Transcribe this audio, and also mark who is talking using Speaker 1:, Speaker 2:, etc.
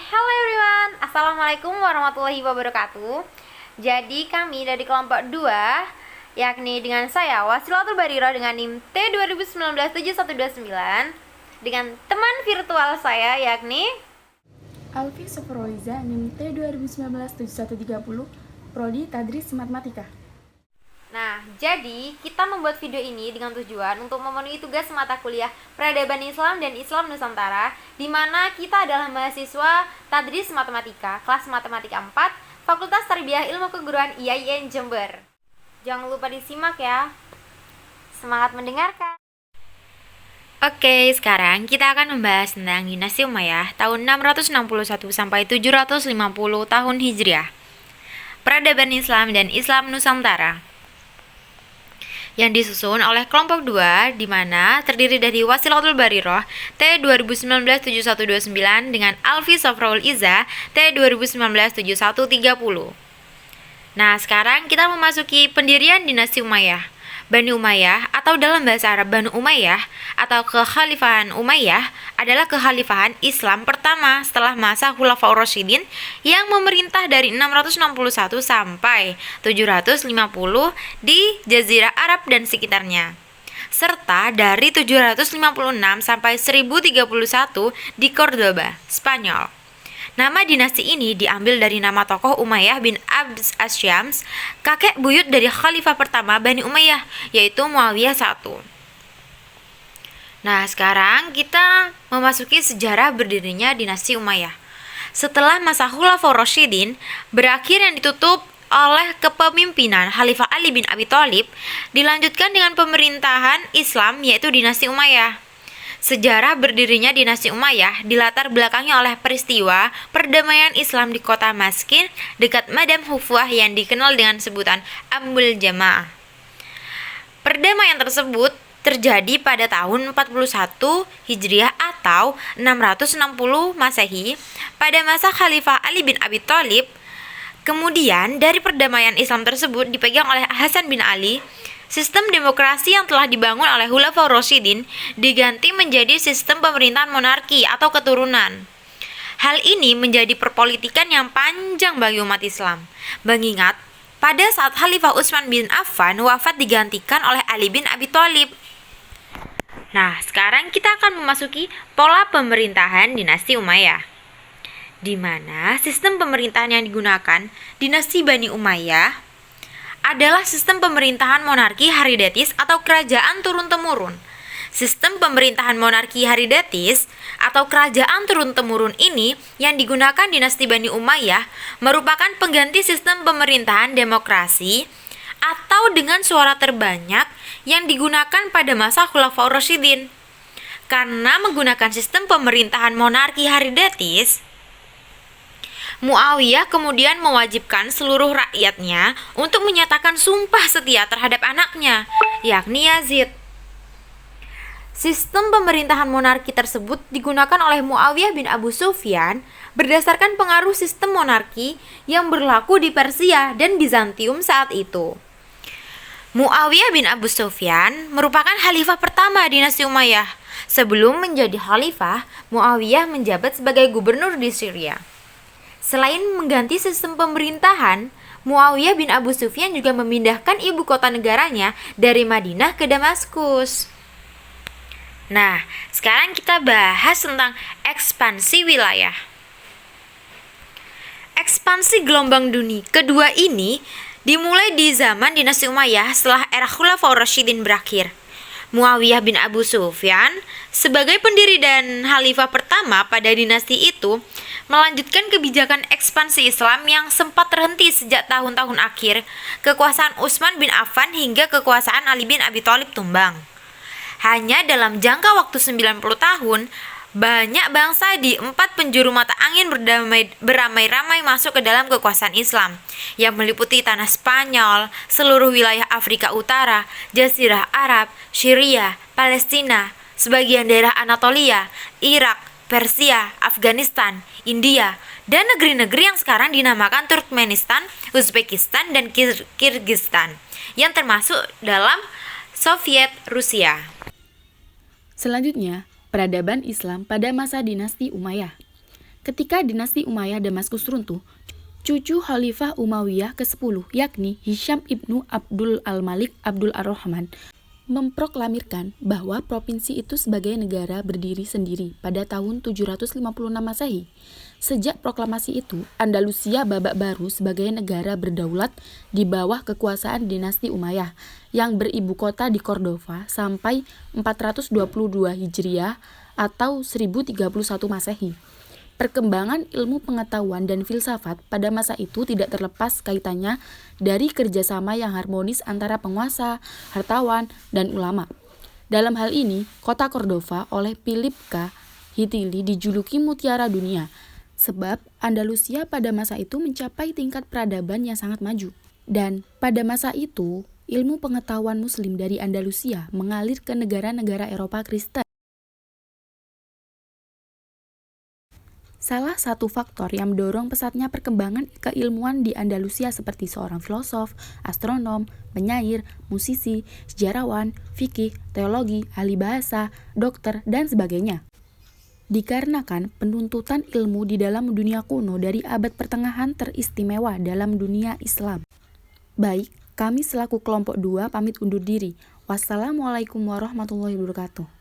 Speaker 1: Hello everyone, Assalamualaikum warahmatullahi wabarakatuh. Jadi kami dari kelompok 2, yakni dengan saya Wasilatul Barira dengan NIM T20197129, dengan teman virtual saya yakni
Speaker 2: Alfi Sofroliza NIM T20197130, Prodi Tadris Matematika.
Speaker 1: Nah, jadi kita membuat video ini dengan tujuan untuk memenuhi tugas mata kuliah Peradaban Islam dan Islam Nusantara, di mana kita adalah mahasiswa Tadris Matematika, kelas Matematika 4, Fakultas Tarbiyah Ilmu Keguruan IAIN Jember. Jangan lupa disimak ya. Semangat mendengarkan. Oke, sekarang kita akan membahas tentang dinasti Umayyah tahun 661 sampai 750 tahun Hijriah. Peradaban Islam dan Islam Nusantara yang disusun oleh kelompok 2, di mana terdiri dari Wasilatul Barirah T20197129 dengan Alfi Sofraul Iza T20197130. Nah, sekarang kita memasuki pendirian dinasti Umayyah. Bani Umayyah atau dalam bahasa Arab Banu Umayyah atau Kekhalifahan Umayyah adalah kekhalifahan Islam pertama setelah masa Khulafaur Rasyidin yang memerintah dari 661 sampai 750 di Jazirah Arab dan sekitarnya, serta dari 756 sampai 1031 di Cordoba, Spanyol. Nama dinasti ini diambil dari nama tokoh Umayyah bin Abd Asyams, kakek buyut dari khalifah pertama Bani Umayyah, yaitu Muawiyah I. Nah, sekarang kita memasuki sejarah berdirinya dinasti Umayyah. Setelah masa Khulafaur Rasyidin berakhir yang ditutup oleh kepemimpinan Khalifah Ali bin Abi Thalib, dilanjutkan dengan pemerintahan Islam yaitu dinasti Umayyah. Sejarah berdirinya dinasti Umayyah dilatar belakangi oleh peristiwa perdamaian Islam di kota Maskin dekat Madam Hufwah yang dikenal dengan sebutan Ambul Jamaah. Perdamaian tersebut terjadi pada tahun 41 Hijriah atau 660 Masehi pada masa Khalifah Ali bin Abi Thalib. Kemudian dari perdamaian Islam tersebut dipegang oleh Hasan bin Ali. Sistem demokrasi yang telah dibangun oleh Khulafaur Rasyidin diganti menjadi sistem pemerintahan monarki atau keturunan. Hal ini menjadi perpolitikan yang panjang bagi umat Islam. Mengingat pada saat Khalifah Utsman bin Affan wafat digantikan oleh Ali bin Abi Thalib. Nah, sekarang kita akan memasuki pola pemerintahan dinasti Umayyah, di mana sistem pemerintahan yang digunakan dinasti Bani Umayyah adalah sistem pemerintahan monarki haridatis atau kerajaan turun-temurun. Sistem pemerintahan monarki haridatis atau kerajaan turun-temurun ini yang digunakan dinasti Bani Umayyah merupakan pengganti sistem pemerintahan demokrasi atau dengan suara terbanyak yang digunakan pada masa Khulafaur Rasyidin. Karena menggunakan sistem pemerintahan monarki haridatis, Muawiyah kemudian mewajibkan seluruh rakyatnya untuk menyatakan sumpah setia terhadap anaknya, yakni Yazid. Sistem pemerintahan monarki tersebut digunakan oleh Muawiyah bin Abu Sufyan berdasarkan pengaruh sistem monarki yang berlaku di Persia dan Bizantium saat itu. Muawiyah bin Abu Sufyan merupakan khalifah pertama dinasti Umayyah. Sebelum menjadi khalifah, Muawiyah menjabat sebagai gubernur di Syria. Selain mengganti sistem pemerintahan, Muawiyah bin Abu Sufyan juga memindahkan ibu kota negaranya dari Madinah ke Damaskus. Nah, sekarang kita bahas tentang ekspansi wilayah. Ekspansi gelombang dunia kedua ini dimulai di zaman dinasti Umayyah setelah era Khulafaur Rasyidin berakhir. Muawiyah bin Abu Sufyan sebagai pendiri dan khalifah pertama pada dinasti itu melanjutkan kebijakan ekspansi Islam yang sempat terhenti sejak tahun-tahun akhir kekuasaan Utsman bin Affan hingga kekuasaan Ali bin Abi Thalib tumbang. Hanya dalam jangka waktu 90 tahun, banyak bangsa di 4 penjuru mata angin beramai-ramai masuk ke dalam kekuasaan Islam yang meliputi tanah Spanyol, seluruh wilayah Afrika Utara, Jazirah Arab, Syria, Palestina, sebagian daerah Anatolia, Irak, Persia, Afghanistan, India, dan negeri-negeri yang sekarang dinamakan Turkmenistan, Uzbekistan, dan Kirgistan yang termasuk dalam Soviet Rusia.
Speaker 2: Selanjutnya, peradaban Islam pada masa dinasti Umayyah. Ketika dinasti Umayyah Damaskus runtuh, cucu Khalifah Umayyah ke-10, yakni Hisham ibnu Abdul al-Malik Abdul ar-Rahman, memproklamirkan bahwa provinsi itu sebagai negara berdiri sendiri pada tahun 756 Masehi. Sejak proklamasi itu, Andalusia babak baru sebagai negara berdaulat di bawah kekuasaan dinasti Umayyah yang beribu kota di Cordova sampai 422 Hijriah atau 1031 Masehi. Perkembangan ilmu pengetahuan dan filsafat pada masa itu tidak terlepas kaitannya dari kerjasama yang harmonis antara penguasa, hartawan, dan ulama. Dalam hal ini, kota Cordova oleh Philip K. Hittili dijuluki Mutiara Dunia, sebab Andalusia pada masa itu mencapai tingkat peradaban yang sangat maju. Dan pada masa itu, ilmu pengetahuan Muslim dari Andalusia mengalir ke negara-negara Eropa Kristen. Salah satu faktor yang mendorong pesatnya perkembangan keilmuan di Andalusia seperti seorang filosof, astronom, penyair, musisi, sejarawan, fikih, teologi, ahli bahasa, dokter, dan sebagainya. Dikarenakan penuntutan ilmu di dalam dunia kuno dari abad pertengahan teristimewa dalam dunia Islam. Baik, kami selaku kelompok 2 pamit undur diri. Wassalamualaikum warahmatullahi wabarakatuh.